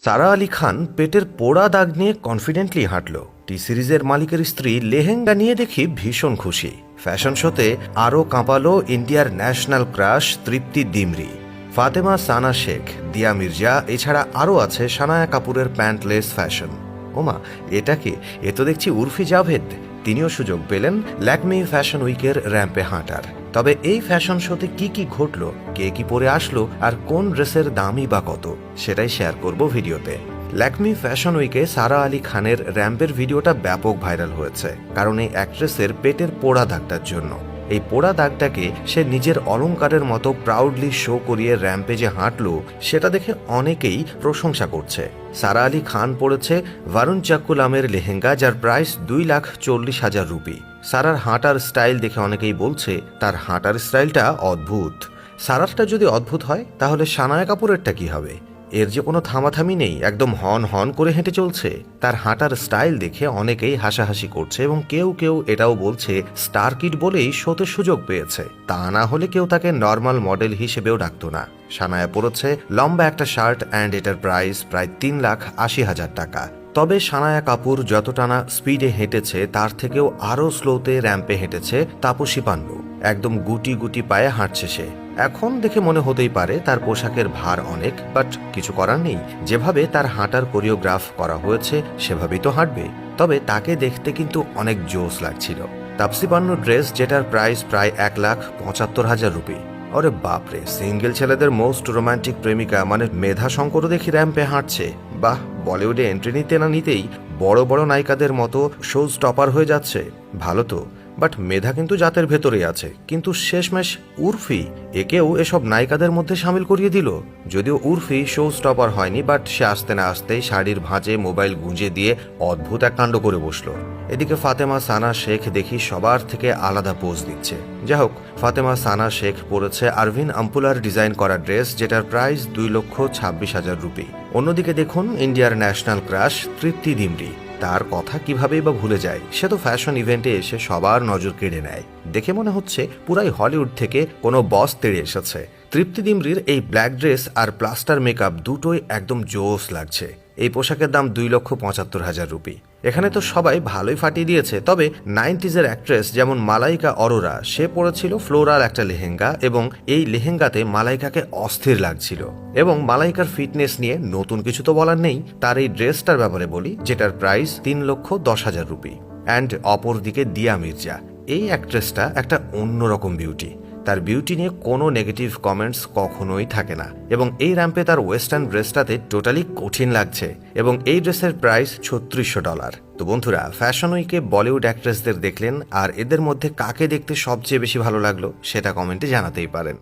সারা আলি খান পেটের পোড়া দাগ নিয়ে কনফিডেন্টলি হাঁটল। টি সিরিজের মালিকের স্ত্রী লেহেঙ্গা নিয়ে দেখি ভীষণ খুশি। ফ্যাশন শোতে আরও কাঁপালো ইন্ডিয়ার ন্যাশনাল ক্রাশ তৃপ্তি ডিমরি, ফাতেমা সানা শেখ, দিয়া মির্জা, এছাড়া আরও আছে সানায়া কাপুরের প্যান্টলেস ফ্যাশন। ওমা, এটা কি? এ তো দেখছি উর্ফি জাভেদ। তিনিও সুযোগ পেলেন ল্যাকমি ফ্যাশন উইকের র্যাম্পে হাঁটার। তবে এই ফ্যাশন শোতে কি কি ঘটলো, কে কি পরে আসলো, আর কোন ড্রেসের দামই বা কত, সেটাই শেয়ার করব ভিডিওতে। ল্যাকমি ফ্যাশন উইকে সারা আলি খানের র্যাম্পের ভিডিওটা ব্যাপক ভাইরাল হয়েছে, কারণ এই অ্যাক্ট্রেসের পেটের পোড়া দাগটার জন্য। এই পোড়া দাগটাকে সে নিজের অলংকারের মতো প্রাউডলি শো করিয়ে র্যাম্পে যে হাঁটলো, সেটা দেখে অনেকেই প্রশংসা করছে। সারা আলি খান পড়েছে ভারুণ চাকুলামের লেহেঙ্গা, যার প্রাইস 2,40,000 রুপি। সারার হাঁটার স্টাইল দেখে অনেকেই বলছে তার হাঁটার স্টাইলটা অদ্ভুত। সারারটা যদি অদ্ভুত হয়, তাহলে সানায়া কাপুরেরটা কি হবে? এর যে কোনো থামাথামি নেই, একদম হন হন করে হেঁটে চলছে। তার হাঁটার স্টাইল দেখে অনেকেই হাসাহাসি করছে এবং কেউ কেউ এটাও বলছে স্টার কিড বলেই শোতে সুযোগ পেয়েছে, তা না হলে কেউ তাকে নর্মাল মডেল হিসেবেও ডাকতো না। সানায়া পড়েছে লম্বা একটা শার্ট অ্যান্ড এটার প্রাইস প্রায় 3,80,000 টাকা। তবে সানায়া কাপুর যতটা না স্পিডে হেঁটেছে, তার থেকেও আরও স্লোতে র্যাম্পে হেঁটেছে তাপসী পান্নু। একদম গুটি গুটি পায়ে হাঁটছে সে। এখন দেখে মনে হতেই পারে তার পোশাকের ভার অনেক, বাট কিছু করার নেই। যেভাবে তার হাঁটার কোরিওগ্রাফ করা হয়েছে সেভাবেই তো হাঁটবে। তবে তাকে দেখতে কিন্তু অনেক জোশ লাগছিল। তাপসী পান্নুর ড্রেস, যেটার প্রাইস প্রায় 1,75,000 রুপি। আরে বাপরে, সিঙ্গেল ছেলেদের মোস্ট রোমান্টিক প্রেমিকা মানে মেধা শঙ্করও দেখি র্যাম্পে হাঁটছে। বাহ, বলিউডে এন্ট্রি নিতে না নিতেই বড় বড় নায়িকাদের মতো শো স্টপার হয়ে যাচ্ছে। ভালো তো, বাট মেধা কিন্তু জাতের ভেতরেই আছে। কিন্তু শেষমেশ উর্ফি একেও এসব নায়িকাদের মধ্যে সামিল করিয়ে দিল। যদিও উর্ফি শো স্টপার হয়নি, বাট সে আসতে না আসতেই শাড়ির ভাঁজে মোবাইল গুঁজে দিয়ে অদ্ভুত এক কাণ্ড করে বসলো। এদিকে ফাতেমা সানা শেখ দেখি সবার থেকে আলাদা পোজ দিচ্ছে। যাই হোক, ফাতেমা সানা শেখ পরেছে আরভিন আম্পুলার ডিজাইন করা ড্রেস, যেটার প্রাইস 2,26,000 রুপি। অন্যদিকে দেখুন ইন্ডিয়ার ন্যাশনাল ক্রাশ তৃপ্তি ডিমরি। তার কথা কিভাবেই বা ভুলে যায়? সে তো ফ্যাশন ইভেন্টে এসে সবার নজর কেড়ে নেয়। দেখে মনে হচ্ছে পুরাই হলিউড থেকে কোনো বস তেড়ে এসেছে। তৃপ্তি ডিমরির এই ব্ল্যাক ড্রেস আর প্লাস্টার মেকআপ দুটোই একদম জোস লাগছে। এই পোশাকের দাম 2,75,000 রুপি। এখানে তো সবাই ভালোই ফাটিয়ে দিয়েছে। তবে 90s-এর অ্যাক্ট্রেস যেমন মালাইকা অরোরা, সে পরেছিল ফ্লোরাল একটা লেহেঙ্গা, এবং এই লেহেঙ্গাতে মালাইকাকে অস্থির লাগছিল। এবং মালাইকার ফিটনেস নিয়ে নতুন কিছু তো বলার নেই। তার এই ড্রেসটার ব্যাপারে বলি, যেটার প্রাইস 3,10,000 রুপি। অ্যান্ড অপর দিকে দিয়া মির্জা, এই অ্যাক্ট্রেসটা একটা অন্যরকম বিউটি। তার বিউটি নিয়ে কোনো নেগেটিভ কমেন্টস কখনোই থাকে না। এবং এই র্যাম্পে তার ওয়েস্টার্ন ড্রেসটাতে টোটালি কঠিন লাগছে। এবং এই ড্রেসের প্রাইস $3,600। তো বন্ধুরা, ফ্যাশন উইকে বলিউড অ্যাক্ট্রেসদের দেখলেন, আর এদের মধ্যে কাকে দেখতে সবচেয়ে বেশি ভালো লাগলো সেটা কমেন্টে জানাতেই পারেন।